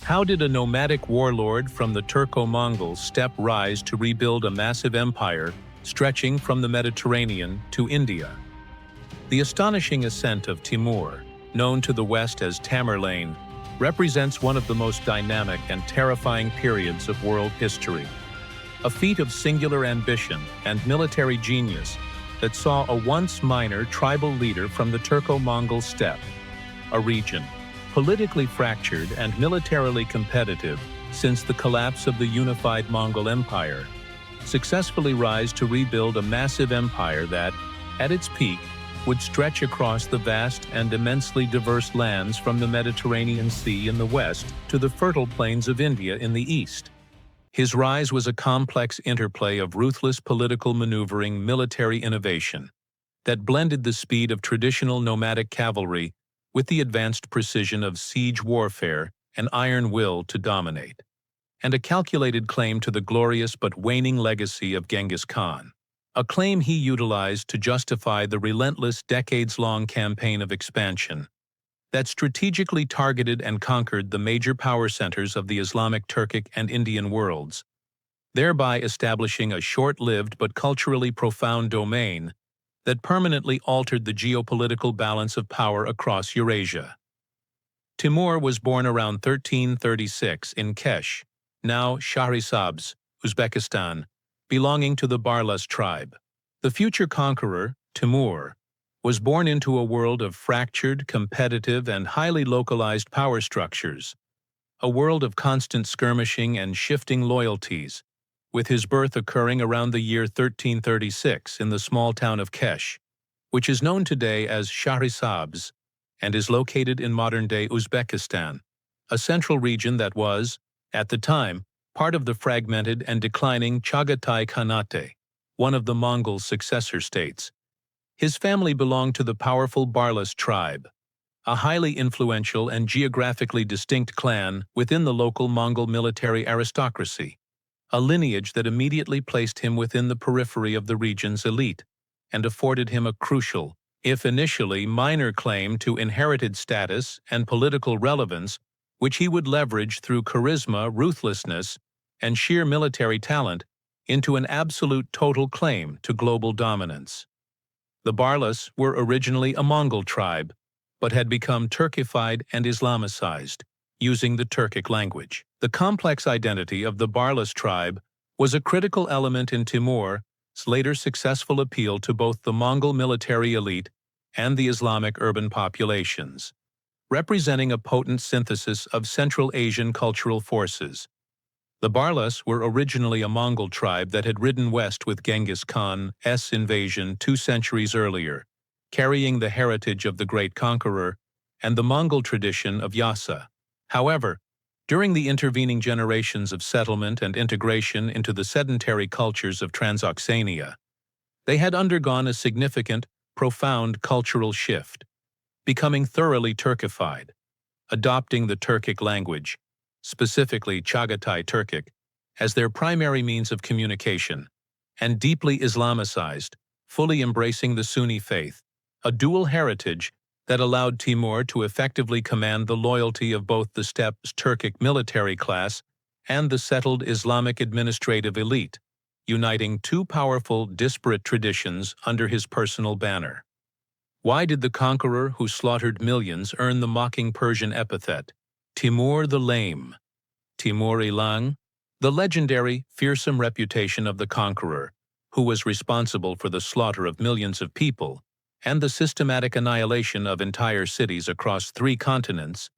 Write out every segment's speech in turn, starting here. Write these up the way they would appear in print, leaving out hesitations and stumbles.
How did a nomadic warlord from the Turco-Mongol steppe rise to rebuild a massive empire stretching from the Mediterranean to India? The astonishing ascent of Timur, known to the West as Tamerlane, represents one of the most dynamic and terrifying periods of world history. A feat of singular ambition and military genius that saw a once minor tribal leader from the Turco-Mongol steppe, a region politically fractured and militarily competitive since the collapse of the unified Mughal Empire, successfully rise to rebuild a massive empire that, at its peak, would stretch across the vast and immensely diverse lands from the Mediterranean Sea in the west to the fertile plains of India in the east. His rise was a complex interplay of ruthless political maneuvering, military innovation that blended the speed of traditional nomadic cavalry with the advanced precision of siege warfare and iron will to dominate, and a calculated claim to the glorious but waning legacy of Genghis Khan, a claim he utilized to justify the relentless decades-long campaign of expansion that strategically targeted and conquered the major power centers of the Islamic, Turkic, and Indian worlds, thereby establishing a short-lived but culturally profound domain that permanently altered the geopolitical balance of power across Eurasia. Timur was born around 1336 in Kesh, now Shahrisabz, Uzbekistan, belonging to the Barlas tribe. The future conqueror, Timur, was born into a world of fractured, competitive, and highly localized power structures, a world of constant skirmishing and shifting loyalties, with his birth occurring around the year 1336 in the small town of Kesh, which is known today as Shahrisabz and is located in modern-day Uzbekistan, a central region that was, at the time, part of the fragmented and declining Chagatai Khanate, one of the Mongol successor states. His family belonged to the powerful Barlas tribe, a highly influential and geographically distinct clan within the local Mongol military aristocracy, a lineage that immediately placed him within the periphery of the region's elite and afforded him a crucial, if initially minor, claim to inherited status and political relevance, which he would leverage through charisma, ruthlessness, and sheer military talent into an absolute total claim to global dominance. The Barlas were originally a Mongol tribe, but had become Turkified and Islamicized, using the Turkic language. The complex identity of the Barlas tribe was a critical element in Timur's later successful appeal to both the Mongol military elite and the Islamic urban populations, representing a potent synthesis of Central Asian cultural forces. The Barlas were originally a Mongol tribe that had ridden west with Genghis Khan's invasion 2 centuries earlier, carrying the heritage of the great conqueror and the Mongol tradition of Yasa. However, during the intervening generations of settlement and integration into the sedentary cultures of Transoxania, they had undergone a significant, profound cultural shift, becoming thoroughly Turkified, adopting the Turkic language, specifically Chagatai Turkic, as their primary means of communication, and deeply Islamicized, fully embracing the Sunni faith, a dual heritage that allowed Timur to effectively command the loyalty of both the steppe's Turkic military class and the settled Islamic administrative elite, uniting two powerful, disparate traditions under his personal banner. Why did the conqueror who slaughtered millions earn the mocking Persian epithet, Timur the Lame, Timur-i Lang? The legendary, fearsome reputation of the conqueror, who was responsible for the slaughter of millions of people and the systematic annihilation of entire cities across 3 continents,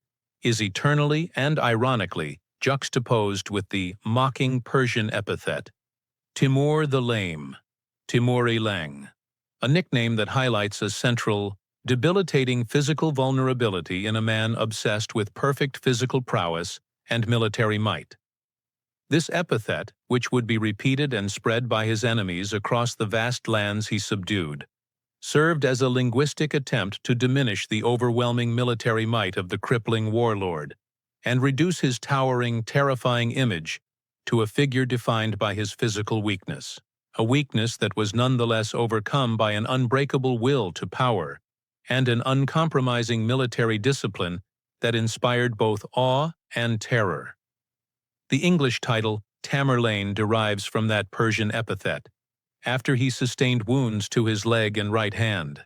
is eternally and ironically juxtaposed with the mocking Persian epithet, Timur the Lame, Timur-i Lang, a nickname that highlights a central, debilitating physical vulnerability in a man obsessed with perfect physical prowess and military might. This epithet, which would be repeated and spread by his enemies across the vast lands he subdued, served as a linguistic attempt to diminish the overwhelming military might of the crippling warlord and reduce his towering, terrifying image to a figure defined by his physical weakness, a weakness that was nonetheless overcome by an unbreakable will to power and an uncompromising military discipline that inspired both awe and terror. The English title Tamerlane derives from that Persian epithet, after he sustained wounds to his leg and right hand.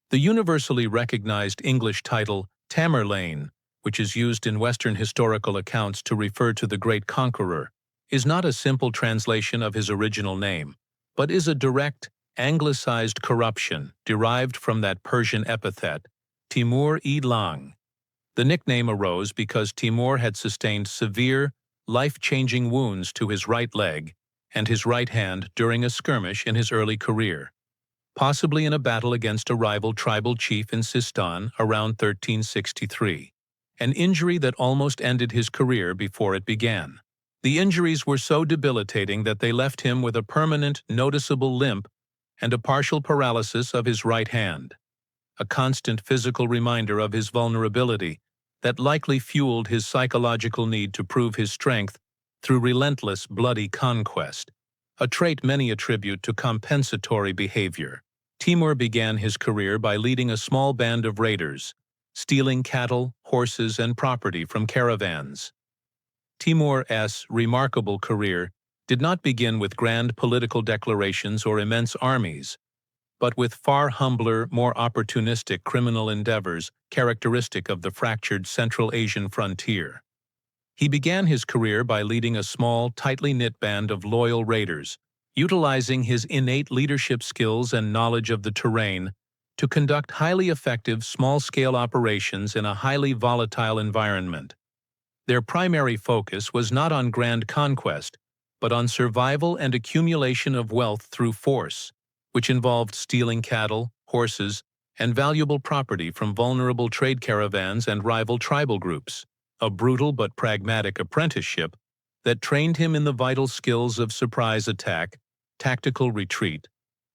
The universally recognized English title Tamerlane, which is used in Western historical accounts to refer to the great conqueror, is not a simple translation of his original name, but is a direct, anglicized corruption derived from that Persian epithet, Timur-i. The nickname arose because Timur had sustained severe, life-changing wounds to his right leg and his right hand during a skirmish in his early career, possibly in a battle against a rival tribal chief in Sistan around 1363, an injury that almost ended his career before it began. The injuries were so debilitating that they left him with a permanent, noticeable limp and a partial paralysis of his right hand, a constant physical reminder of his vulnerability that likely fueled his psychological need to prove his strength through relentless, bloody conquest, a trait many attribute to compensatory behavior. Timur began his career by leading a small band of raiders, stealing cattle, horses, and property from caravans. Timur's remarkable career did not begin with grand political declarations or immense armies, but with far humbler, more opportunistic criminal endeavors characteristic of the fractured Central Asian frontier. He began his career by leading a small, tightly knit band of loyal raiders, utilizing his innate leadership skills and knowledge of the terrain to conduct highly effective small-scale operations in a highly volatile environment. Their primary focus was not on grand conquest, but on survival and accumulation of wealth through force, which involved stealing cattle, horses, and valuable property from vulnerable trade caravans and rival tribal groups, a brutal but pragmatic apprenticeship that trained him in the vital skills of surprise attack, tactical retreat,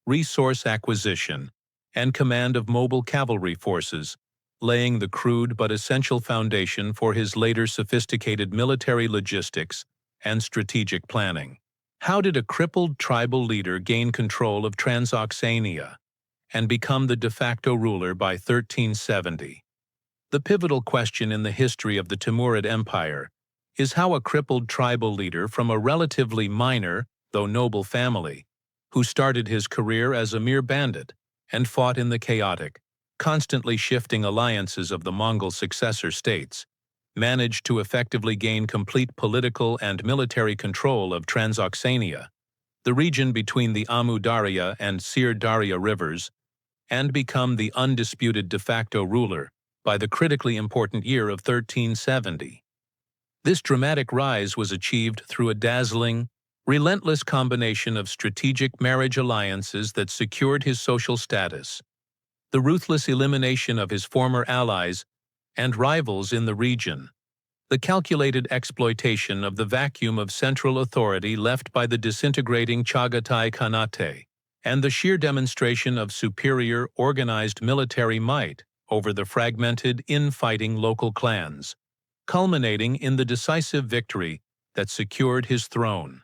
resource acquisition, and command of mobile cavalry forces, laying the crude but essential foundation for his later sophisticated military logistics and strategic planning. How did a crippled tribal leader gain control of Transoxania and become the de facto ruler by 1370? The pivotal question in the history of the Timurid Empire is how a crippled tribal leader from a relatively minor, though noble family, who started his career as a mere bandit and fought in the chaotic, constantly shifting alliances of the Mongol successor states, managed to effectively gain complete political and military control of Transoxania, the region between the Amu Darya and Sir Darya rivers, and become the undisputed de facto ruler by the critically important year of 1370. This dramatic rise was achieved through a dazzling, relentless combination of strategic marriage alliances that secured his social status, the ruthless elimination of his former allies and rivals in the region, the calculated exploitation of the vacuum of central authority left by the disintegrating Chagatai Khanate, and the sheer demonstration of superior organized military might over the fragmented, infighting local clans, culminating in the decisive victory that secured his throne.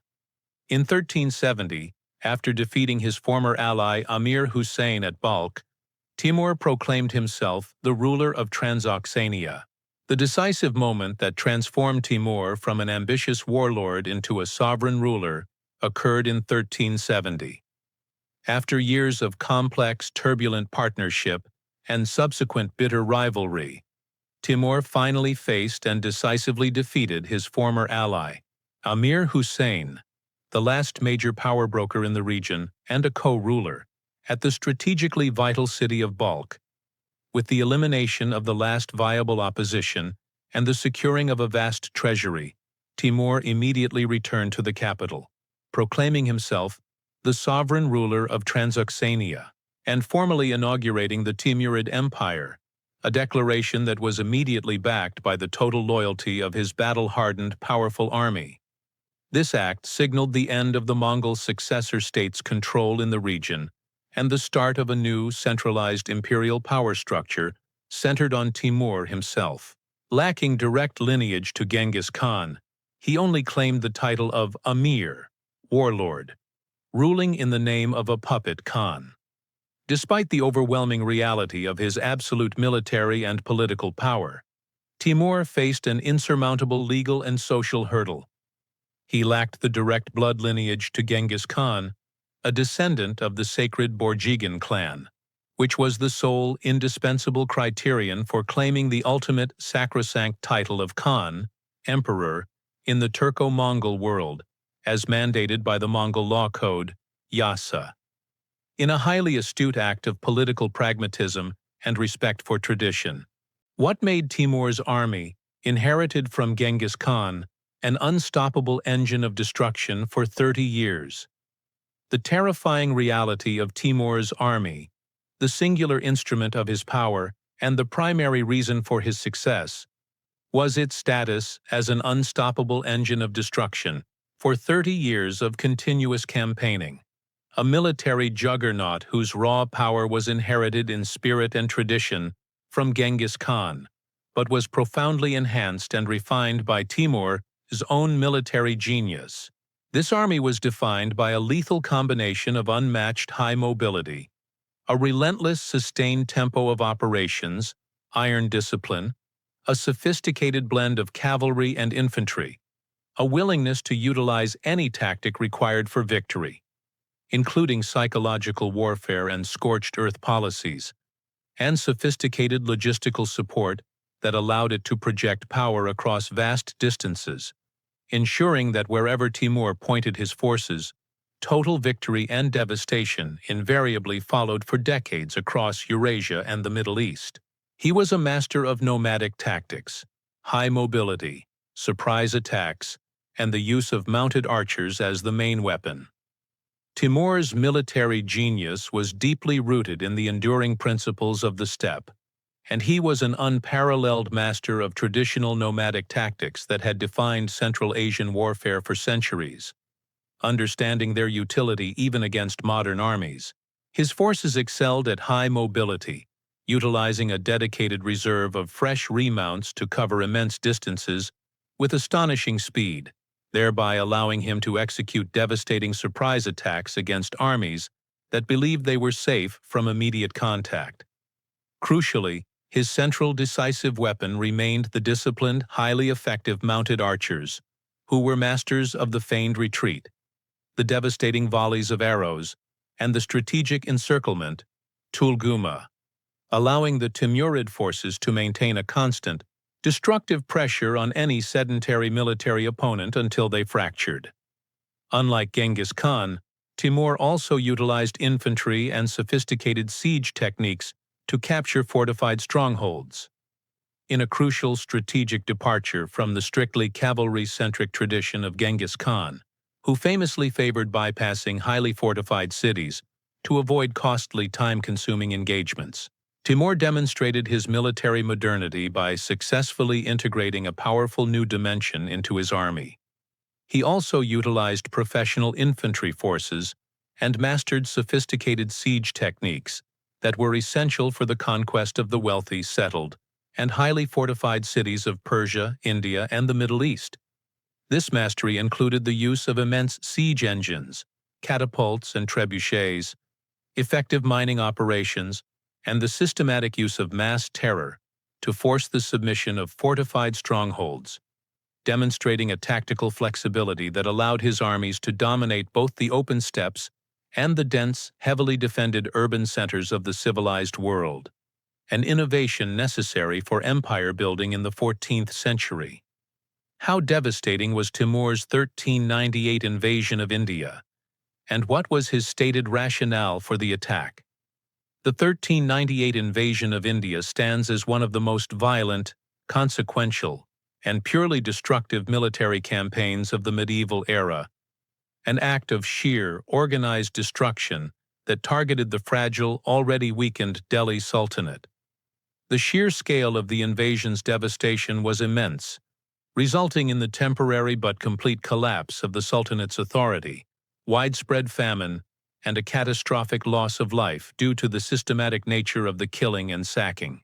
In 1370, after defeating his former ally Amir Hussein at Balkh, Timur proclaimed himself the ruler of Transoxania. The decisive moment that transformed Timur from an ambitious warlord into a sovereign ruler occurred in 1370. After years of complex, turbulent partnership and subsequent bitter rivalry, Timur finally faced and decisively defeated his former ally, Amir Hussein, the last major power broker in the region and a co-ruler, at the strategically vital city of Balkh. With the elimination of the last viable opposition and the securing of a vast treasury, Timur immediately returned to the capital, proclaiming himself the sovereign ruler of Transoxania and formally inaugurating the Timurid Empire, a declaration that was immediately backed by the total loyalty of his battle-hardened, powerful army. This act signaled the end of the Mongol successor state's control in the region and the start of a new, centralized imperial power structure centered on Timur himself. Lacking direct lineage to Genghis Khan, he only claimed the title of Amir, warlord, ruling in the name of a puppet Khan. Despite the overwhelming reality of his absolute military and political power, Timur faced an insurmountable legal and social hurdle. He lacked the direct blood lineage to Genghis Khan, a descendant of the sacred Borjigin clan, which was the sole indispensable criterion for claiming the ultimate sacrosanct title of Khan, emperor, in the Turco-Mongol world, as mandated by the Mongol law code, Yasa. In a highly astute act of political pragmatism and respect for tradition, what made Timur's army, inherited from Genghis Khan, an unstoppable engine of destruction for 30 years? The terrifying reality of Timur's army, the singular instrument of his power and the primary reason for his success, was its status as an unstoppable engine of destruction for 30 years of continuous campaigning. A military juggernaut whose raw power was inherited in spirit and tradition from Genghis Khan, but was profoundly enhanced and refined by Timur's own military genius. This army was defined by a lethal combination of unmatched high mobility, a relentless sustained tempo of operations, iron discipline, a sophisticated blend of cavalry and infantry, a willingness to utilize any tactic required for victory, including psychological warfare and scorched earth policies, and sophisticated logistical support that allowed it to project power across vast distances, ensuring that wherever Timur pointed his forces, total victory and devastation invariably followed for decades across Eurasia and the Middle East. He was a master of nomadic tactics, high mobility, surprise attacks, and the use of mounted archers as the main weapon. Timur's military genius was deeply rooted in the enduring principles of the steppe, and he was an unparalleled master of traditional nomadic tactics that had defined Central Asian warfare for centuries. Understanding their utility even against modern armies, his forces excelled at high mobility, utilizing a dedicated reserve of fresh remounts to cover immense distances with astonishing speed, thereby allowing him to execute devastating surprise attacks against armies that believed they were safe from immediate contact. Crucially, his central decisive weapon remained the disciplined, highly effective mounted archers, who were masters of the feigned retreat, the devastating volleys of arrows, and the strategic encirclement, tulguma, allowing the Timurid forces to maintain a constant, destructive pressure on any sedentary military opponent until they fractured. Unlike Genghis Khan, Timur also utilized infantry and sophisticated siege techniques to capture fortified strongholds. In a crucial strategic departure from the strictly cavalry-centric tradition of Genghis Khan, who famously favored bypassing highly fortified cities to avoid costly, time-consuming engagements, Timur demonstrated his military modernity by successfully integrating a powerful new dimension into his army. He also utilized professional infantry forces and mastered sophisticated siege techniques that were essential for the conquest of the wealthy, settled, and highly fortified cities of Persia, India, and the Middle East. This mastery included the use of immense siege engines, catapults and trebuchets, effective mining operations, and the systematic use of mass terror to force the submission of fortified strongholds, demonstrating a tactical flexibility that allowed his armies to dominate both the open steppes and the dense, heavily defended urban centers of the civilized world, an innovation necessary for empire building in the 14th century. How devastating was Timur's 1398 invasion of India, and what was his stated rationale for the attack? The 1398 invasion of India stands as one of the most violent, consequential, and purely destructive military campaigns of the medieval era, an act of sheer, organized destruction that targeted the fragile, already weakened Delhi Sultanate. The sheer scale of the invasion's devastation was immense, resulting in the temporary but complete collapse of the Sultanate's authority, widespread famine, and a catastrophic loss of life due to the systematic nature of the killing and sacking.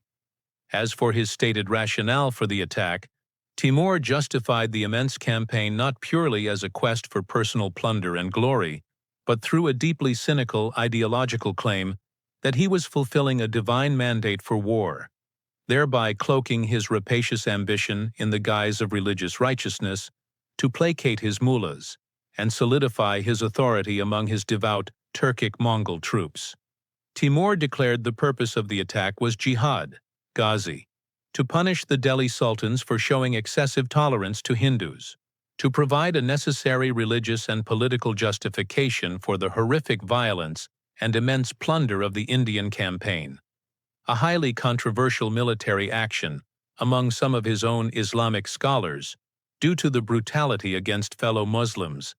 As for his stated rationale for the attack, Timur justified the immense campaign not purely as a quest for personal plunder and glory, but through a deeply cynical ideological claim that he was fulfilling a divine mandate for war. thereby cloaking his rapacious ambition in the guise of religious righteousness to placate his mullahs and solidify his authority among his devout Turkic-Mongol troops. Timur declared the purpose of the attack was jihad, Ghazi, to punish the Delhi sultans for showing excessive tolerance to Hindus, to provide a necessary religious and political justification for the horrific violence and immense plunder of the Indian campaign. A highly controversial military action among some of his own Islamic scholars, due to the brutality against fellow Muslims.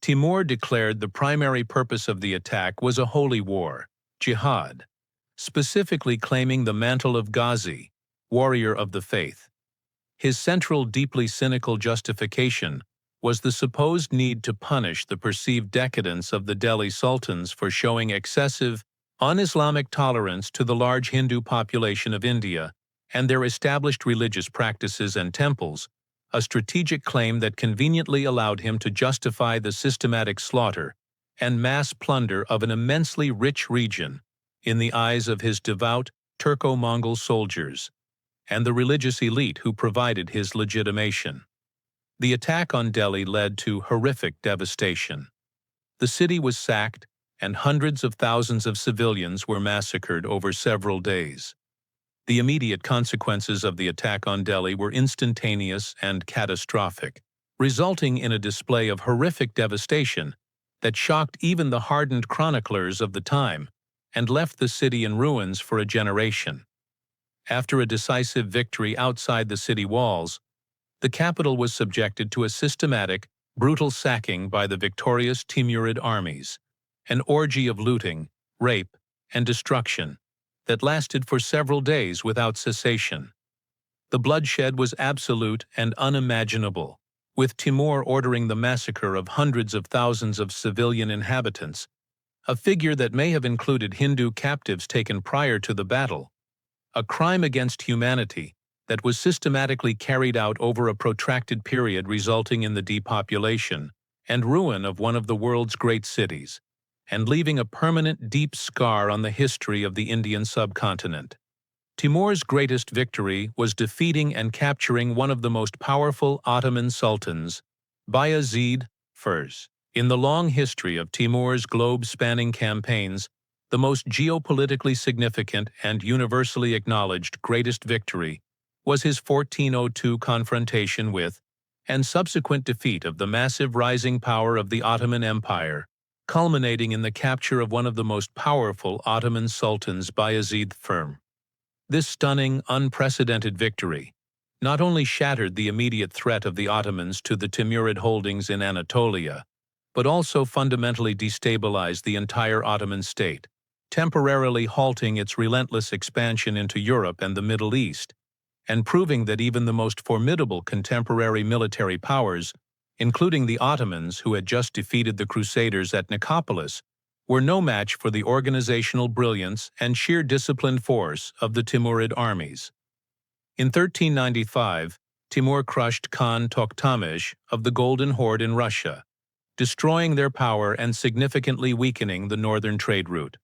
Timur declared the primary purpose of the attack was a holy war, jihad, specifically claiming the mantle of Ghazi, warrior of the faith. His central, deeply cynical justification was the supposed need to punish the perceived decadence of the Delhi sultans for showing excessive, un-Islamic tolerance to the large Hindu population of India and their established religious practices and temples, a strategic claim that conveniently allowed him to justify the systematic slaughter and mass plunder of an immensely rich region in the eyes of his devout Turco-Mongol soldiers and the religious elite who provided his legitimation. The attack on Delhi led to horrific devastation. The city was sacked, and hundreds of thousands of civilians were massacred over several days. The immediate consequences of the attack on Delhi were instantaneous and catastrophic, resulting in a display of horrific devastation that shocked even the hardened chroniclers of the time and left the city in ruins for a generation. After a decisive victory outside the city walls, the capital was subjected to a systematic, brutal sacking by the victorious Timurid armies, an orgy of looting, rape, and destruction that lasted for several days without cessation. The bloodshed was absolute and unimaginable, with Timur ordering the massacre of hundreds of thousands of civilian inhabitants, a figure that may have included Hindu captives taken prior to the battle, a crime against humanity that was systematically carried out over a protracted period, resulting in the depopulation and ruin of one of the world's great cities, and leaving a permanent deep scar on the history of the Indian subcontinent. Timur's greatest victory was defeating and capturing one of the most powerful Ottoman sultans, Bayezid I. In the long history of Timur's globe-spanning campaigns, the most geopolitically significant and universally acknowledged greatest victory was his 1402 confrontation with, and subsequent defeat of the massive rising power of the Ottoman Empire, culminating in the capture of one of the most powerful Ottoman sultans, Bayezid I. This stunning, unprecedented victory not only shattered the immediate threat of the Ottomans to the Timurid holdings in Anatolia, but also fundamentally destabilized the entire Ottoman state, temporarily halting its relentless expansion into Europe and the Middle East, and proving that even the most formidable contemporary military powers, including the Ottomans who had just defeated the Crusaders at Nicopolis, were no match for the organizational brilliance and sheer disciplined force of the Timurid armies. In 1395, Timur crushed Khan Tokhtamysh of the Golden Horde in Russia, destroying their power and significantly weakening the northern trade route.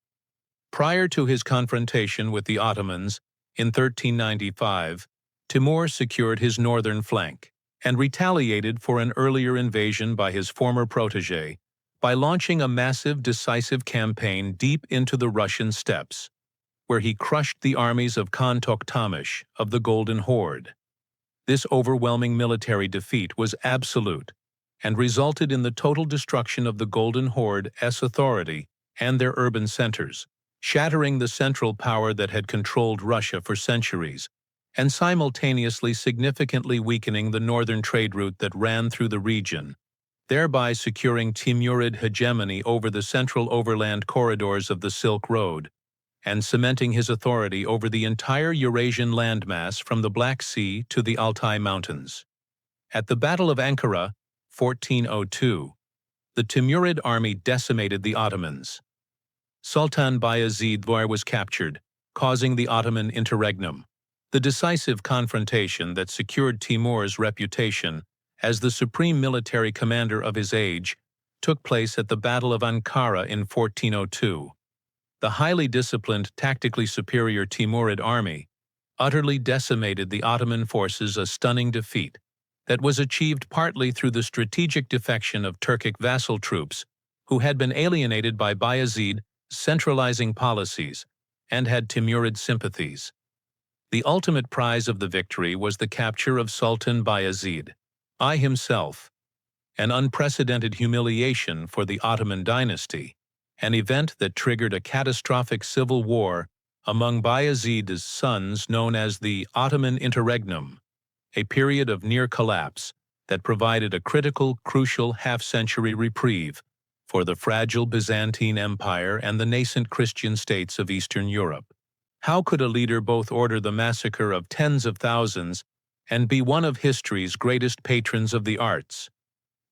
Prior to his confrontation with the Ottomans in 1395, Timur secured his northern flank and retaliated for an earlier invasion by his former protege by launching a massive, decisive campaign deep into the Russian steppes, where he crushed the armies of Khan Tokhtamysh of the Golden Horde. This overwhelming military defeat was absolute and resulted in the total destruction of the Golden Horde's authority and their urban centers, shattering the central power that had controlled Russia for centuries, and simultaneously significantly weakening the northern trade route that ran through the region, thereby securing Timurid hegemony over the central overland corridors of the Silk Road, and cementing his authority over the entire Eurasian landmass from the Black Sea to the Altai Mountains. At the Battle of Ankara, 1402, the Timurid army decimated the Ottomans. Sultan Bayezid I was captured, causing the Ottoman interregnum. The decisive confrontation that secured Timur's reputation as the supreme military commander of his age took place at the Battle of Ankara in 1402. The highly disciplined, tactically superior Timurid army utterly decimated the Ottoman forces, a stunning defeat that was achieved partly through the strategic defection of Turkic vassal troops who had been alienated by Bayezid's centralizing policies and had Timurid sympathies. The ultimate prize of the victory was the capture of Sultan Bayezid I himself, an unprecedented humiliation for the Ottoman dynasty, an event that triggered a catastrophic civil war among Bayezid's sons known as the Ottoman Interregnum, a period of near collapse that provided a crucial half-century reprieve for the fragile Byzantine Empire and the nascent Christian states of Eastern Europe. How could a leader both order the massacre of tens of thousands and be one of history's greatest patrons of the arts?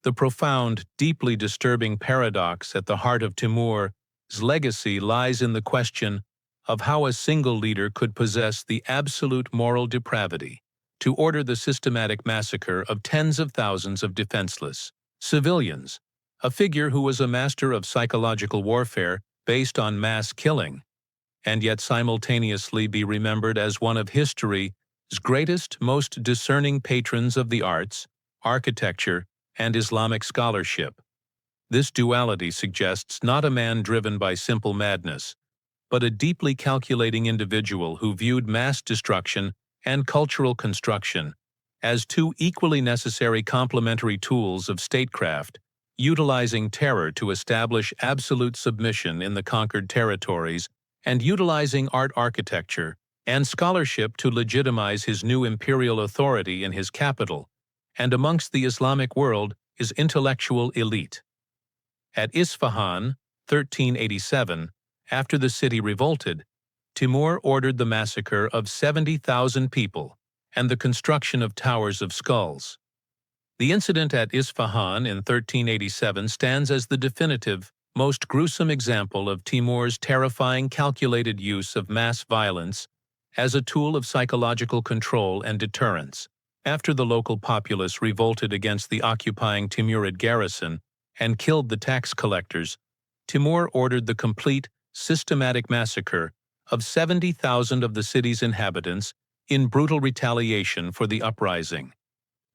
The profound, deeply disturbing paradox at the heart of Timur's legacy lies in the question of how a single leader could possess the absolute moral depravity to order the systematic massacre of tens of thousands of defenseless civilians, a figure who was a master of psychological warfare based on mass killing, and yet simultaneously be remembered as one of history's greatest, most discerning patrons of the arts, architecture, and Islamic scholarship. This duality suggests not a man driven by simple madness, but a deeply calculating individual who viewed mass destruction and cultural construction as two equally necessary complementary tools of statecraft, utilizing terror to establish absolute submission in the conquered territories and utilizing art, architecture, and scholarship to legitimize his new imperial authority in his capital and amongst the Islamic world, his intellectual elite. At Isfahan, 1387, after the city revolted, Timur ordered the massacre of 70,000 people and the construction of towers of skulls. The incident at Isfahan in 1387 stands as the definitive, most gruesome example of Timur's terrifying, calculated use of mass violence as a tool of psychological control and deterrence. After the local populace revolted against the occupying Timurid garrison and killed the tax collectors, Timur ordered the complete, systematic massacre of 70,000 of the city's inhabitants in brutal retaliation for the uprising,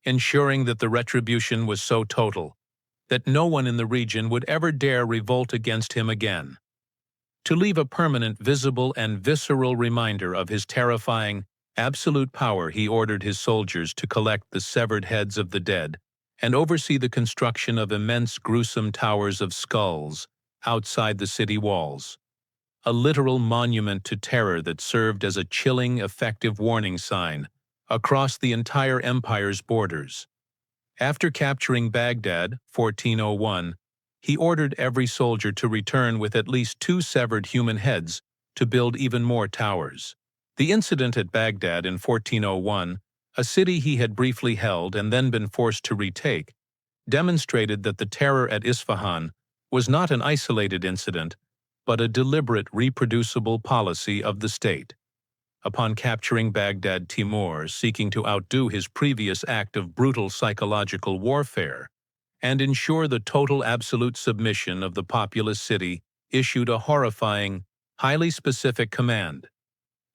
ensuring that the retribution was so total that no one in the region would ever dare revolt against him again. To leave a permanent, visible, and visceral reminder of his terrifying, absolute power, he ordered his soldiers to collect the severed heads of the dead and oversee the construction of immense, gruesome towers of skulls outside the city walls, a literal monument to terror that served as a chilling, effective warning sign across the entire empire's borders. After capturing Baghdad, 1401, he ordered every soldier to return with at least 2 severed human heads to build even more towers. The incident at Baghdad in 1401, a city he had briefly held and then been forced to retake, demonstrated that the terror at Isfahan was not an isolated incident, but a deliberate, reproducible policy of the state. Upon capturing Baghdad, Timur, seeking to outdo his previous act of brutal psychological warfare and ensure the total absolute submission of the populous city, issued a horrifying, highly specific command.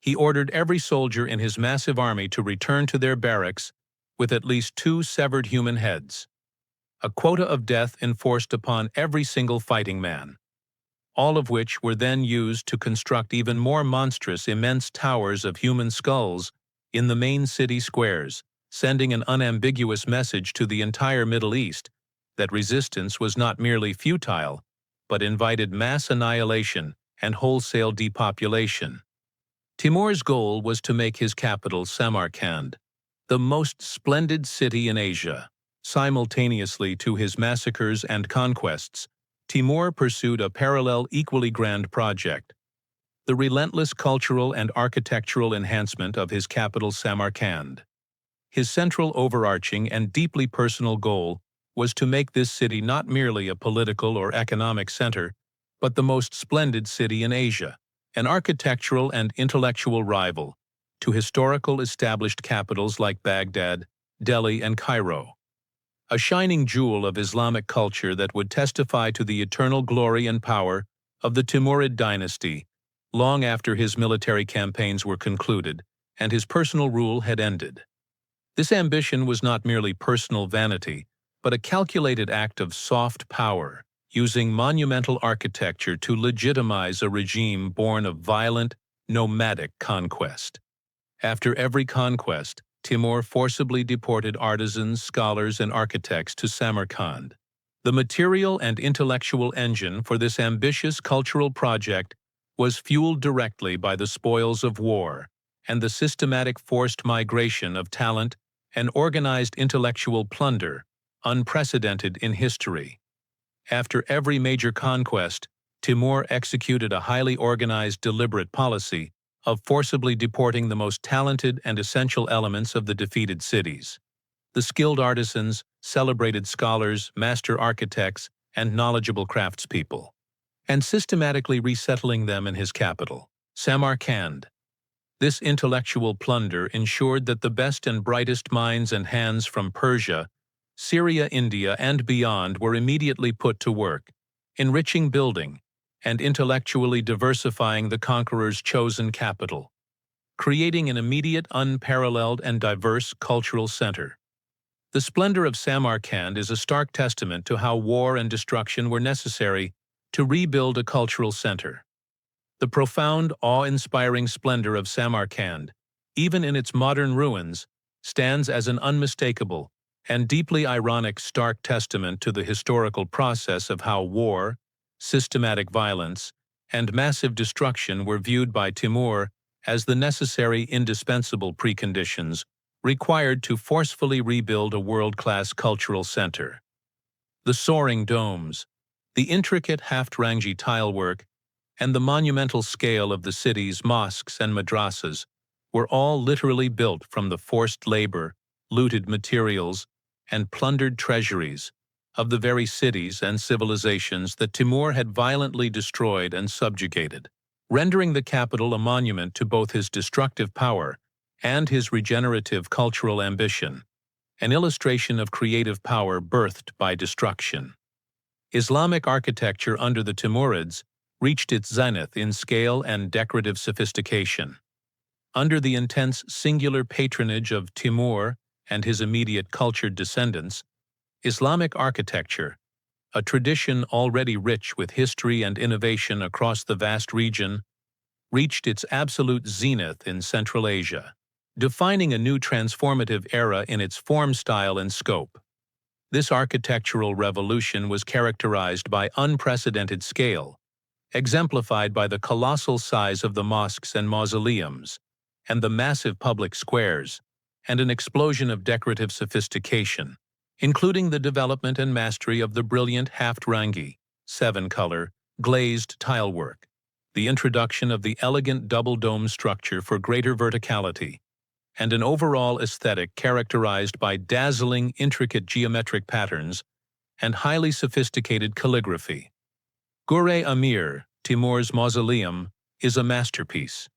He ordered every soldier in his massive army to return to their barracks with at least 2 severed human heads, a quota of death enforced upon every single fighting man, all of which were then used to construct even more monstrous, immense towers of human skulls in the main city squares, sending an unambiguous message to the entire Middle East that resistance was not merely futile, but invited mass annihilation and wholesale depopulation. Timur's goal was to make his capital Samarkand the most splendid city in Asia. Simultaneously to his massacres and conquests, Timur pursued a parallel, equally grand project: the relentless cultural and architectural enhancement of his capital Samarkand. His central, overarching, and deeply personal goal was to make this city not merely a political or economic center, but the most splendid city in Asia, an architectural and intellectual rival to historical established capitals like Baghdad, Delhi, and Cairo. A shining jewel of Islamic culture that would testify to the eternal glory and power of the Timurid dynasty long after his military campaigns were concluded, and his personal rule had ended. This ambition was not merely personal vanity, but a calculated act of soft power, using monumental architecture to legitimize a regime born of violent, nomadic conquest. After every conquest, Timur forcibly deported artisans, scholars, and architects to Samarkand. The material and intellectual engine for this ambitious cultural project was fueled directly by the spoils of war and the systematic forced migration of talent and organized intellectual plunder, unprecedented in history. After every major conquest, Timur executed a highly organized, deliberate policy of forcibly deporting the most talented and essential elements of the defeated cities. The skilled artisans, celebrated scholars, master architects, and knowledgeable craftspeople, and systematically resettling them in his capital, Samarkand. This intellectual plunder ensured that the best and brightest minds and hands from Persia, Syria, India, and beyond were immediately put to work, enriching building and intellectually diversifying the conqueror's chosen capital, creating an immediate, unparalleled, and diverse cultural center. The splendor of Samarkand is a stark testament to how war and destruction were necessary to rebuild a cultural center. The profound, awe-inspiring splendor of Samarkand, even in its modern ruins, stands as an unmistakable and deeply ironic stark testament to the historical process of how war, systematic violence, and massive destruction were viewed by Timur as the necessary, indispensable preconditions required to forcefully rebuild a world-class cultural center. The soaring domes, the intricate Haft-Rangi tilework, and the monumental scale of the city's mosques and madrasas were all literally built from the forced labor, looted materials, and plundered treasuries of the very cities and civilizations that Timur had violently destroyed and subjugated, rendering the capital a monument to both his destructive power and his regenerative cultural ambition, an illustration of creative power birthed by destruction. Islamic architecture under the Timurids reached its zenith in scale and decorative sophistication. Under the intense singular patronage of Timur and his immediate cultured descendants, Islamic architecture, a tradition already rich with history and innovation across the vast region, reached its absolute zenith in Central Asia, defining a new transformative era in its form, style, and scope. This architectural revolution was characterized by unprecedented scale, exemplified by the colossal size of the mosques and mausoleums, and the massive public squares, and an explosion of decorative sophistication, including the development and mastery of the brilliant Haft-Rangi, 7-color, glazed tilework, the introduction of the elegant double-dome structure for greater verticality, and an overall aesthetic characterized by dazzling, intricate geometric patterns and highly sophisticated calligraphy. Gur-e Amir, Timur's mausoleum, is a masterpiece.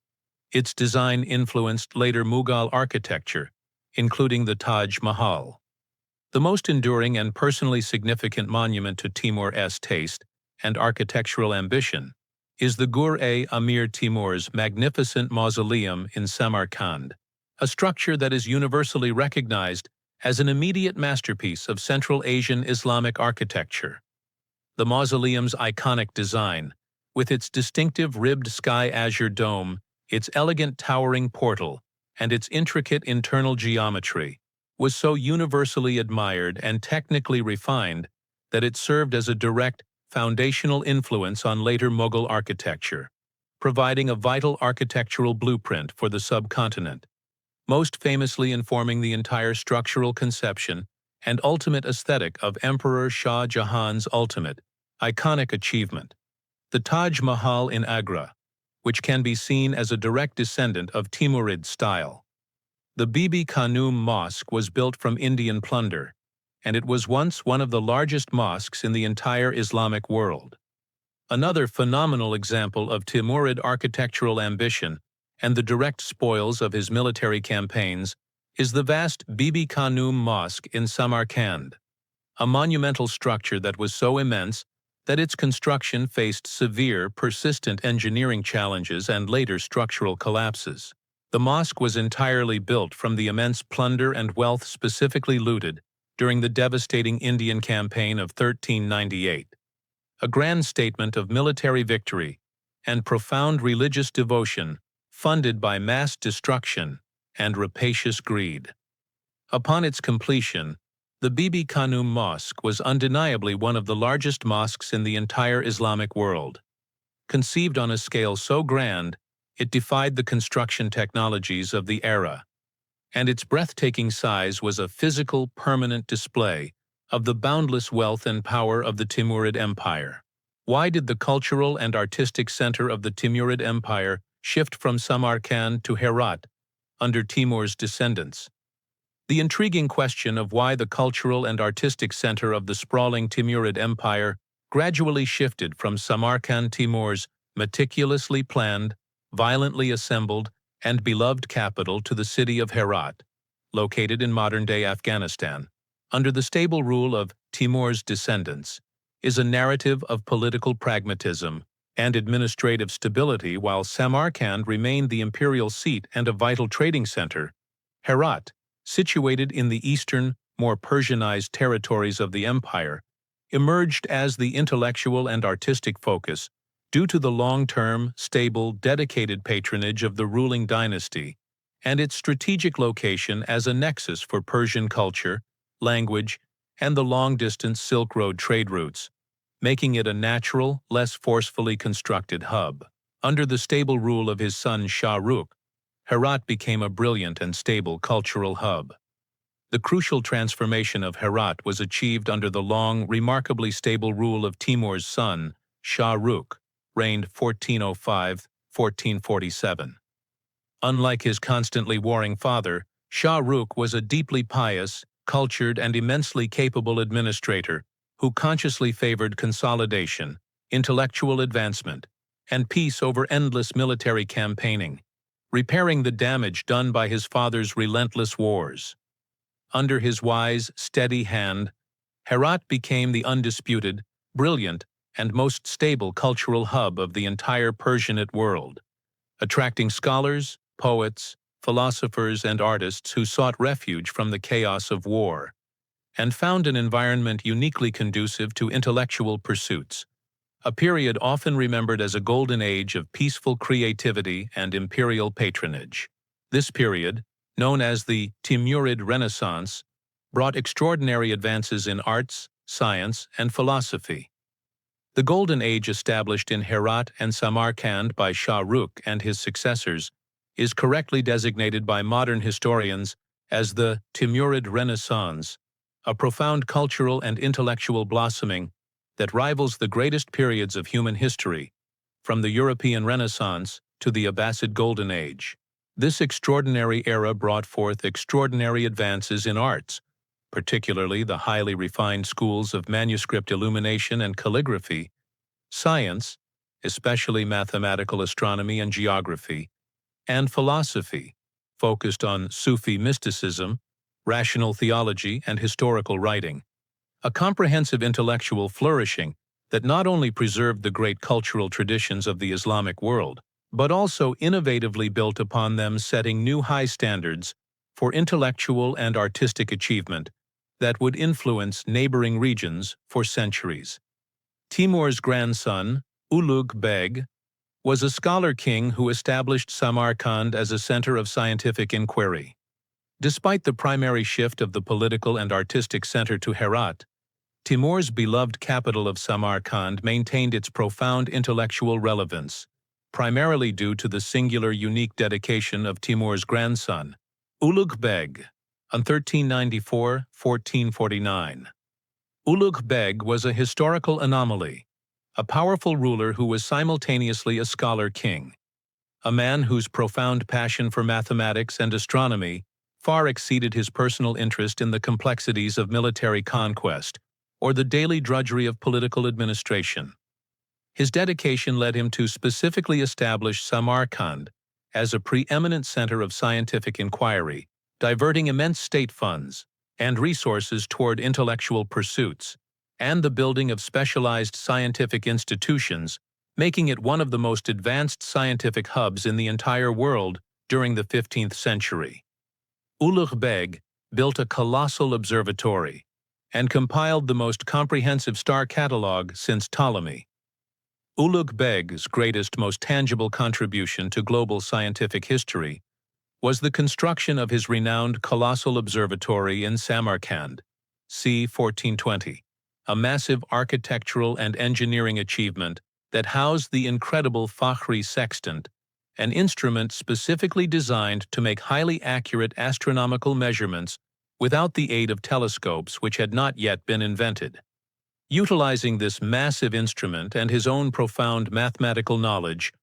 Its design influenced later Mughal architecture, including the Taj Mahal. The most enduring and personally significant monument to Timur's taste and architectural ambition is the Gur-e Amir Timur's magnificent mausoleum in Samarkand, a structure that is universally recognized as an immediate masterpiece of Central Asian Islamic architecture. The mausoleum's iconic design, with its distinctive ribbed sky azure dome, its elegant towering portal, and its intricate internal geometry, was so universally admired and technically refined that it served as a direct, foundational influence on later Mughal architecture, providing a vital architectural blueprint for the subcontinent, most famously informing the entire structural conception and ultimate aesthetic of Emperor Shah Jahan's ultimate, iconic achievement, the Taj Mahal in Agra, which can be seen as a direct descendant of Timurid style. The Bibi Khanum Mosque was built from Indian plunder, and it was once one of the largest mosques in the entire Islamic world. Another phenomenal example of Timurid architectural ambition and the direct spoils of his military campaigns is the vast Bibi Khanum Mosque in Samarkand, a monumental structure that was so immense that its construction faced severe, persistent engineering challenges and later structural collapses. The mosque was entirely built from the immense plunder and wealth specifically looted during the devastating Indian campaign of 1398, a grand statement of military victory and profound religious devotion funded by mass destruction and rapacious greed. Upon its completion, the Bibi Khanum Mosque was undeniably one of the largest mosques in the entire Islamic world. Conceived on a scale so grand, it defied the construction technologies of the era, and its breathtaking size was a physical, permanent display of the boundless wealth and power of the Timurid Empire. Why did the cultural and artistic center of the Timurid Empire shift from Samarkand to Herat under Timur's descendants? The intriguing question of why the cultural and artistic center of the sprawling Timurid Empire gradually shifted from Samarkand Timur's meticulously planned, violently assembled, and beloved capital to the city of Herat, located in modern-day Afghanistan, under the stable rule of Timur's descendants, is a narrative of political pragmatism and administrative stability. While Samarkand remained the imperial seat and a vital trading center, Herat, situated in the eastern, more Persianized territories of the empire, emerged as the intellectual and artistic focus due to the long-term, stable, dedicated patronage of the ruling dynasty and its strategic location as a nexus for Persian culture, language, and the long-distance Silk Road trade routes, making it a natural, less forcefully constructed hub. Under the stable rule of his son Shah Rukh, Herat became a brilliant and stable cultural hub. The crucial transformation of Herat was achieved under the long, remarkably stable rule of Timur's son, Shah Rukh, reigned 1405–1447. Unlike his constantly warring father, Shah Rukh was a deeply pious, cultured, and immensely capable administrator who consciously favored consolidation, intellectual advancement, and peace over endless military campaigning, repairing the damage done by his father's relentless wars. Under his wise, steady hand, Herat became the undisputed, brilliant, and most stable cultural hub of the entire Persianate world, attracting scholars, poets, philosophers, and artists who sought refuge from the chaos of war, and found an environment uniquely conducive to intellectual pursuits, a period often remembered as a golden age of peaceful creativity and imperial patronage. This period, known as the Timurid Renaissance, brought extraordinary advances in arts, science, and philosophy. The Golden Age established in Herat and Samarkand by Shah Rukh and his successors is correctly designated by modern historians as the Timurid Renaissance, a profound cultural and intellectual blossoming that rivals the greatest periods of human history, from the European Renaissance to the Abbasid Golden Age. This extraordinary era brought forth extraordinary advances in arts, particularly the highly refined schools of manuscript illumination and calligraphy, science, especially mathematical astronomy and geography, and philosophy, focused on Sufi mysticism, rational theology, and historical writing, a comprehensive intellectual flourishing that not only preserved the great cultural traditions of the Islamic world, but also innovatively built upon them, setting new high standards for intellectual and artistic achievement that would influence neighboring regions for centuries. Timur's grandson, Ulugh Beg, was a scholar king who established Samarkand as a center of scientific inquiry. Despite the primary shift of the political and artistic center to Herat, Timur's beloved capital of Samarkand maintained its profound intellectual relevance, primarily due to the singular unique dedication of Timur's grandson, Ulugh Beg, on 1394–1449. Ulugh Beg was a historical anomaly, a powerful ruler who was simultaneously a scholar king, a man whose profound passion for mathematics and astronomy far exceeded his personal interest in the complexities of military conquest or the daily drudgery of political administration. His dedication led him to specifically establish Samarkand as a preeminent center of scientific inquiry, diverting immense state funds and resources toward intellectual pursuits and the building of specialized scientific institutions, making it one of the most advanced scientific hubs in the entire world during the 15th century. Ulugh Beg built a colossal observatory and compiled the most comprehensive star catalogue since Ptolemy. Ulugh Beg's greatest, most tangible contribution to global scientific history was the construction of his renowned colossal observatory in Samarkand, c. 1420, a massive architectural and engineering achievement that housed the incredible Fakhri sextant, an instrument specifically designed to make highly accurate astronomical measurements without the aid of telescopes which had not yet been invented. Utilizing this massive instrument and his own profound mathematical knowledge,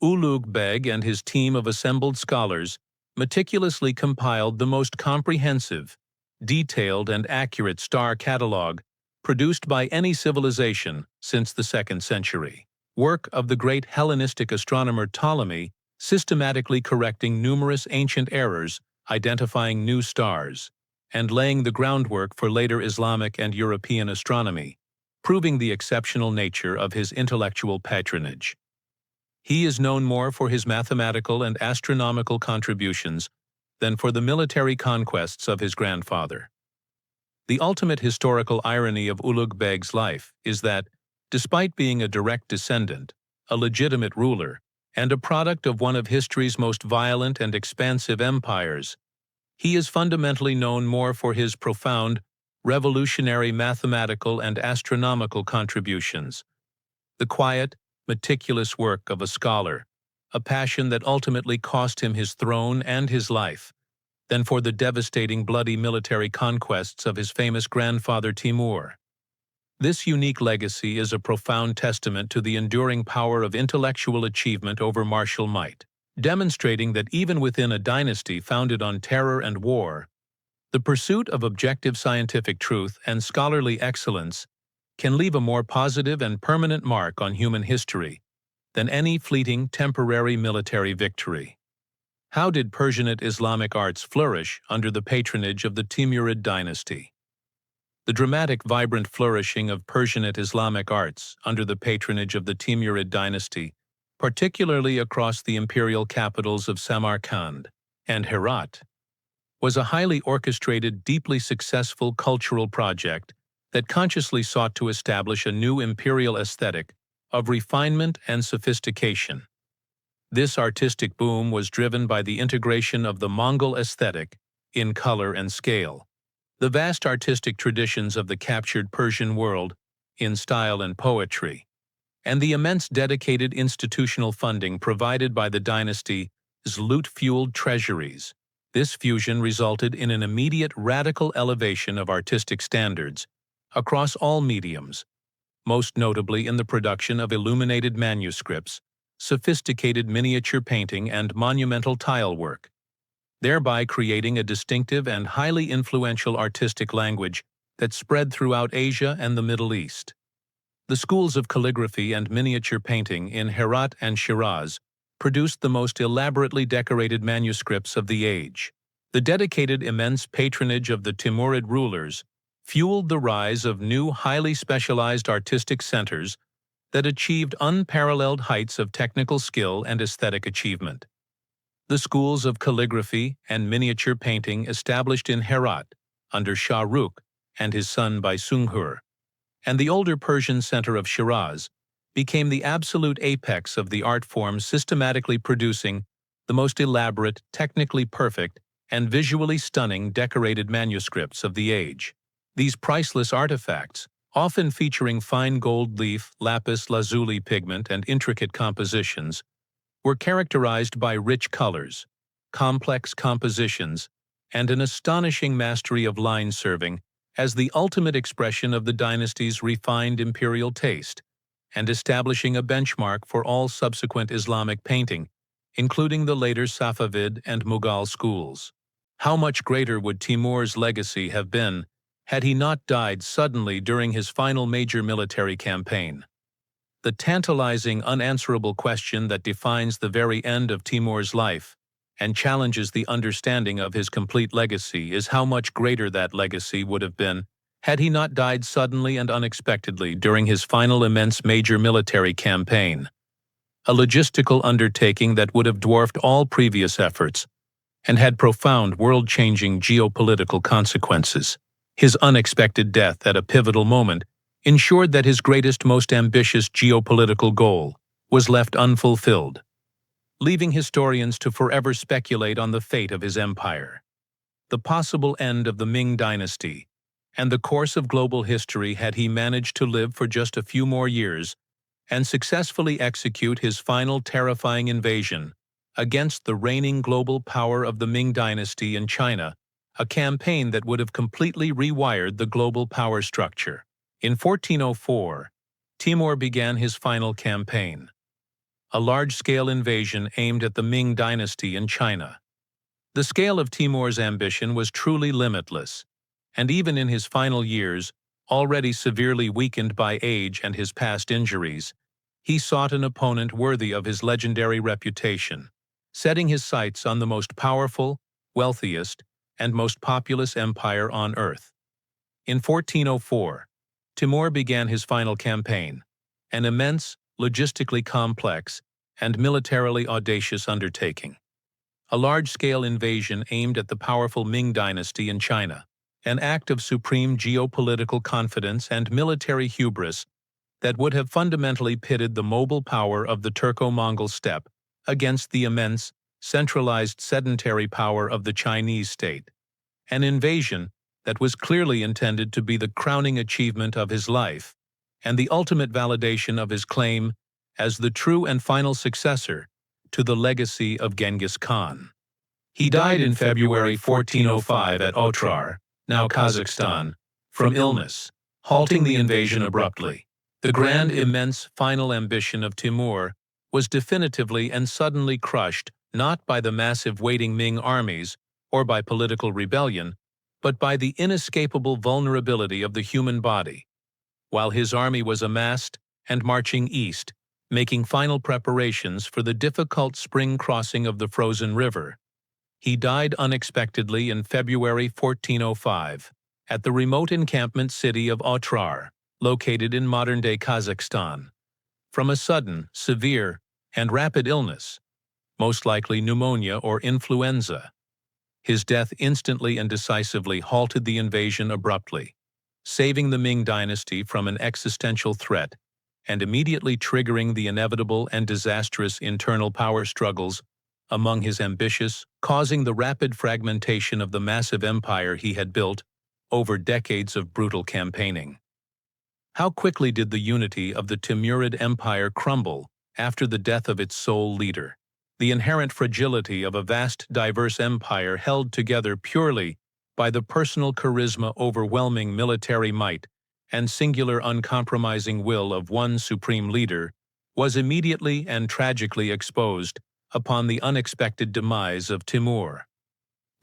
Ulugh Beg and his team of assembled scholars meticulously compiled the most comprehensive, detailed, and accurate star catalogue produced by any civilization since the 2nd century. Work of the great Hellenistic astronomer Ptolemy, systematically correcting numerous ancient errors, identifying new stars, and laying the groundwork for later Islamic and European astronomy, proving the exceptional nature of his intellectual patronage. He is known more for his mathematical and astronomical contributions than for the military conquests of his grandfather. The ultimate historical irony of Ulugh Beg's life is that, despite being a direct descendant, a legitimate ruler, and a product of one of history's most violent and expansive empires, he is fundamentally known more for his profound, revolutionary mathematical and astronomical contributions. The quiet, meticulous work of a scholar, a passion that ultimately cost him his throne and his life, than for the devastating bloody military conquests of his famous grandfather Timur. This unique legacy is a profound testament to the enduring power of intellectual achievement over martial might, demonstrating that even within a dynasty founded on terror and war, the pursuit of objective scientific truth and scholarly excellence can leave a more positive and permanent mark on human history than any fleeting temporary military victory. How did Persianate Islamic arts flourish under the patronage of the Timurid dynasty? The dramatic, vibrant flourishing of Persianate Islamic arts under the patronage of the Timurid dynasty, particularly across the imperial capitals of Samarkand and Herat, was a highly orchestrated, deeply successful cultural project that consciously sought to establish a new imperial aesthetic of refinement and sophistication. This artistic boom was driven by the integration of the Mongol aesthetic in color and scale, the vast artistic traditions of the captured Persian world in style and poetry, and the immense dedicated institutional funding provided by the dynasty's loot-fueled treasuries. This fusion resulted in an immediate radical elevation of artistic standards across all mediums, most notably in the production of illuminated manuscripts, sophisticated miniature painting, and monumental tile work, thereby creating a distinctive and highly influential artistic language that spread throughout Asia and the Middle East. The schools of calligraphy and miniature painting in Herat and Shiraz produced the most elaborately decorated manuscripts of the age. The dedicated, immense patronage of the Timurid rulers fueled the rise of new, highly specialized artistic centers that achieved unparalleled heights of technical skill and aesthetic achievement. The schools of calligraphy and miniature painting established in Herat under Shah Rukh and his son Bayezid, and the older Persian center of Shiraz, became the absolute apex of the art form, systematically producing the most elaborate, technically perfect, and visually stunning decorated manuscripts of the age. These priceless artifacts, often featuring fine gold leaf, lapis lazuli pigment, and intricate compositions, were characterized by rich colors, complex compositions, and an astonishing mastery of line serving as the ultimate expression of the dynasty's refined imperial taste, and establishing a benchmark for all subsequent Islamic painting, including the later Safavid and Mughal schools. How much greater would Timur's legacy have been had he not died suddenly during his final major military campaign? The tantalizing, unanswerable question that defines the very end of Timur's life and challenges the understanding of his complete legacy is how much greater that legacy would have been had he not died suddenly and unexpectedly during his final immense major military campaign. a logistical undertaking that would have dwarfed all previous efforts and had profound world-changing geopolitical consequences. His unexpected death at a pivotal moment ensured that his greatest, most ambitious geopolitical goal was left unfulfilled, leaving historians to forever speculate on the fate of his empire. The possible end of the Ming dynasty and the course of global history had he managed to live for just a few more years and successfully execute his final terrifying invasion against the reigning global power of the Ming dynasty in China, a campaign that would have completely rewired the global power structure. In 1404, Timur began his final campaign, a large-scale invasion aimed at the Ming dynasty in China. The scale of Timur's ambition was truly limitless, and even in his final years, already severely weakened by age and his past injuries, he sought an opponent worthy of his legendary reputation, setting his sights on the most powerful, wealthiest, and most populous empire on earth. In 1404, Timur began his final campaign, an immense, logistically complex, and militarily audacious undertaking. A large-scale invasion aimed at the powerful Ming dynasty in China, an act of supreme geopolitical confidence and military hubris that would have fundamentally pitted the mobile power of the Turco-Mongol steppe against the immense, centralized sedentary power of the Chinese state. An invasion that was clearly intended to be the crowning achievement of his life and the ultimate validation of his claim as the true and final successor to the legacy of Genghis Khan. He died in February 1405 at Otrar, now Kazakhstan, from illness, halting the invasion abruptly. The grand, immense final ambition of Timur was definitively and suddenly crushed not by the massive waiting Ming armies or by political rebellion, but by the inescapable vulnerability of the human body. While his army was amassed and marching east, making final preparations for the difficult spring crossing of the frozen river, he died unexpectedly in February 1405 at the remote encampment city of Otrar, located in modern-day Kazakhstan, from a sudden, severe, and rapid illness, most likely pneumonia or influenza. His death instantly and decisively halted the invasion abruptly, saving the Ming dynasty from an existential threat and immediately triggering the inevitable and disastrous internal power struggles among his ambitious, causing the rapid fragmentation of the massive empire he had built over decades of brutal campaigning. How quickly did the unity of the Timurid Empire crumble after the death of its sole leader? The inherent fragility of a vast, diverse empire held together purely by the personal charisma, overwhelming military might, and singular uncompromising will of one supreme leader was immediately and tragically exposed upon the unexpected demise of Timur.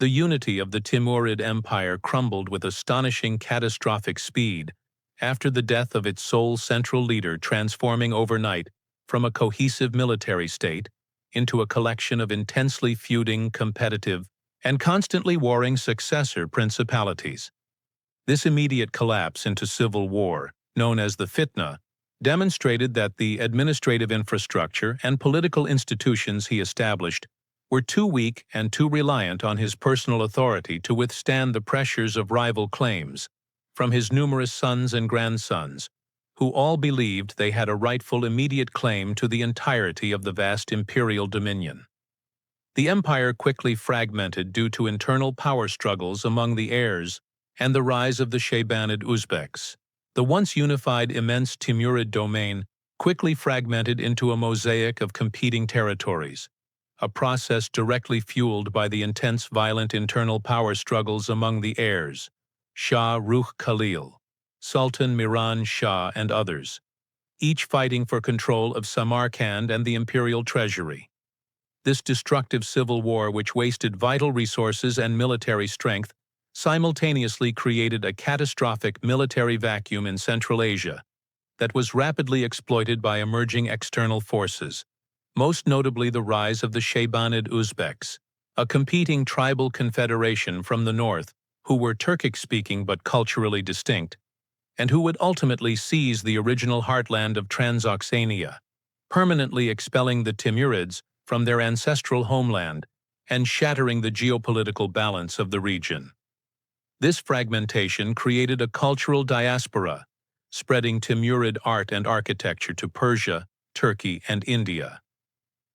The unity of the Timurid Empire crumbled with astonishing catastrophic speed after the death of its sole central leader, transforming overnight from a cohesive military state into a collection of intensely feuding, competitive, and constantly warring successor principalities. This immediate collapse into civil war, known as the Fitna, demonstrated that the administrative infrastructure and political institutions he established were too weak and too reliant on his personal authority to withstand the pressures of rival claims from his numerous sons and grandsons, who all believed they had a rightful immediate claim to the entirety of the vast imperial dominion. The empire quickly fragmented due to internal power struggles among the heirs and the rise of the Shaybanid Uzbeks. The once unified immense Timurid domain quickly fragmented into a mosaic of competing territories, a process directly fueled by the intense violent internal power struggles among the heirs, Shah Rukh Khalil, Sultan Miran Shah, and others, each fighting for control of Samarkand and the imperial treasury. This destructive civil war, which wasted vital resources and military strength, simultaneously created a catastrophic military vacuum in Central Asia that was rapidly exploited by emerging external forces, most notably the rise of the Shaybanid Uzbeks, a competing tribal confederation from the north who were Turkic-speaking but culturally distinct, and who would ultimately seize the original heartland of Transoxania, permanently expelling the Timurids from their ancestral homeland and shattering the geopolitical balance of the region. This fragmentation created a cultural diaspora, spreading Timurid art and architecture to Persia, Turkey, and India.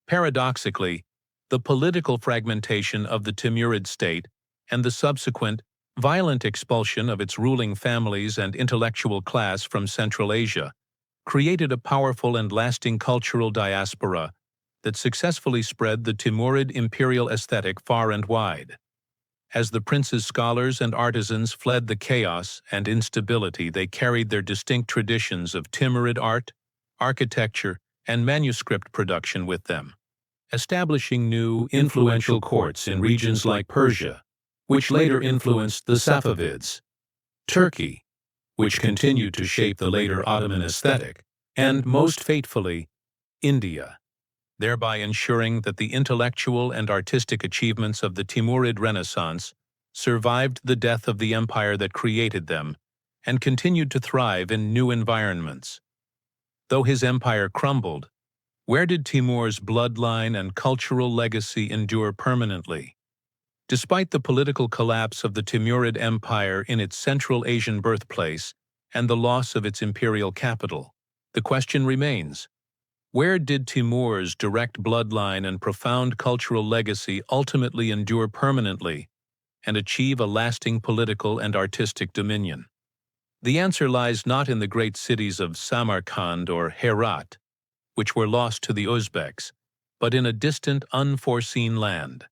Paradoxically, the political fragmentation of the Timurid state and the subsequent violent expulsion of its ruling families and intellectual class from Central Asia created a powerful and lasting cultural diaspora that successfully spread the Timurid imperial aesthetic far and wide. As the prince's scholars and artisans fled the chaos and instability, they carried their distinct traditions of Timurid art, architecture, and manuscript production with them, establishing new, influential courts in regions like Persia, which later influenced the Safavids, Turkey, which continued to shape the later Ottoman aesthetic, and, most fatefully, India, thereby ensuring that the intellectual and artistic achievements of the Timurid Renaissance survived the death of the empire that created them and continued to thrive in new environments. Though his empire crumbled, where did Timur's bloodline and cultural legacy endure permanently? Despite the political collapse of the Timurid Empire in its Central Asian birthplace and the loss of its imperial capital, the question remains: where did Timur's direct bloodline and profound cultural legacy ultimately endure permanently and achieve a lasting political and artistic dominion? The answer lies not in the great cities of Samarkand or Herat, which were lost to the Uzbeks, but in a distant, unforeseen land.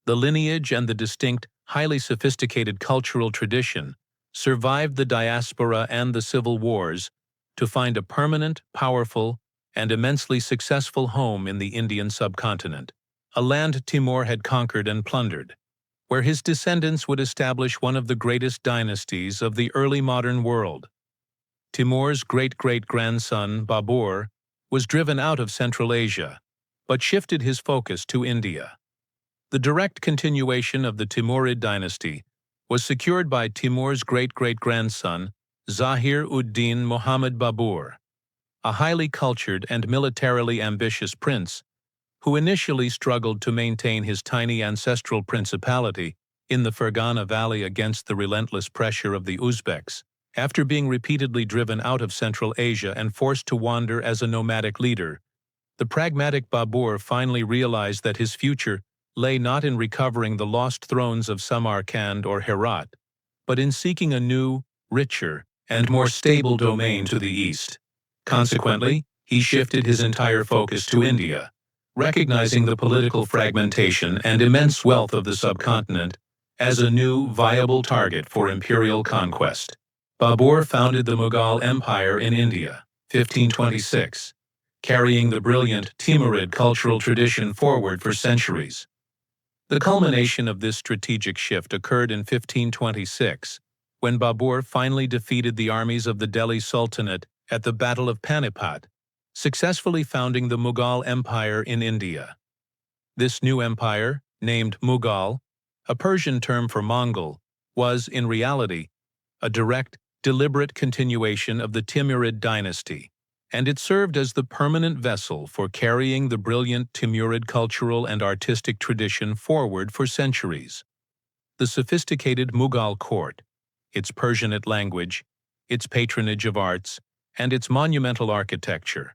The lineage and the distinct, highly sophisticated cultural tradition survived the diaspora and the civil wars to find a permanent, powerful, and immensely successful home in the Indian subcontinent, a land Timur had conquered and plundered, where his descendants would establish one of the greatest dynasties of the early modern world. Timur's great-great-grandson, Babur, was driven out of Central Asia, but shifted his focus to India. The direct continuation of the Timurid dynasty was secured by Timur's great-great-grandson, Zahir-ud-Din Muhammad Babur, a highly cultured and militarily ambitious prince who initially struggled to maintain his tiny ancestral principality in the Fergana Valley against the relentless pressure of the Uzbeks, after being repeatedly driven out of Central Asia and forced to wander as a nomadic leader. The pragmatic Babur finally realized that his future lay not in recovering the lost thrones of Samarkand or Herat, but in seeking a new, richer, and more stable domain to the east. Consequently, he shifted his entire focus to India, recognizing the political fragmentation and immense wealth of the subcontinent as a new, viable target for imperial conquest. Babur founded the Mughal Empire in India, 1526, carrying the brilliant Timurid cultural tradition forward for centuries. The culmination of this strategic shift occurred in 1526, when Babur finally defeated the armies of the Delhi Sultanate at the Battle of Panipat, successfully founding the Mughal Empire in India. This new empire, named Mughal, a Persian term for Mongol, was, in reality, a direct, deliberate continuation of the Timurid dynasty, and it served as the permanent vessel for carrying the brilliant Timurid cultural and artistic tradition forward for centuries. The sophisticated Mughal court, its Persianate language, its patronage of arts, and its monumental architecture,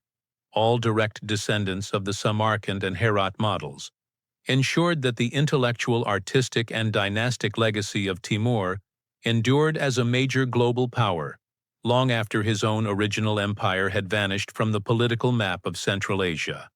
all direct descendants of the Samarkand and Herat models, ensured that the intellectual, artistic, and dynastic legacy of Timur endured as a major global power long after his own original empire had vanished from the political map of Central Asia.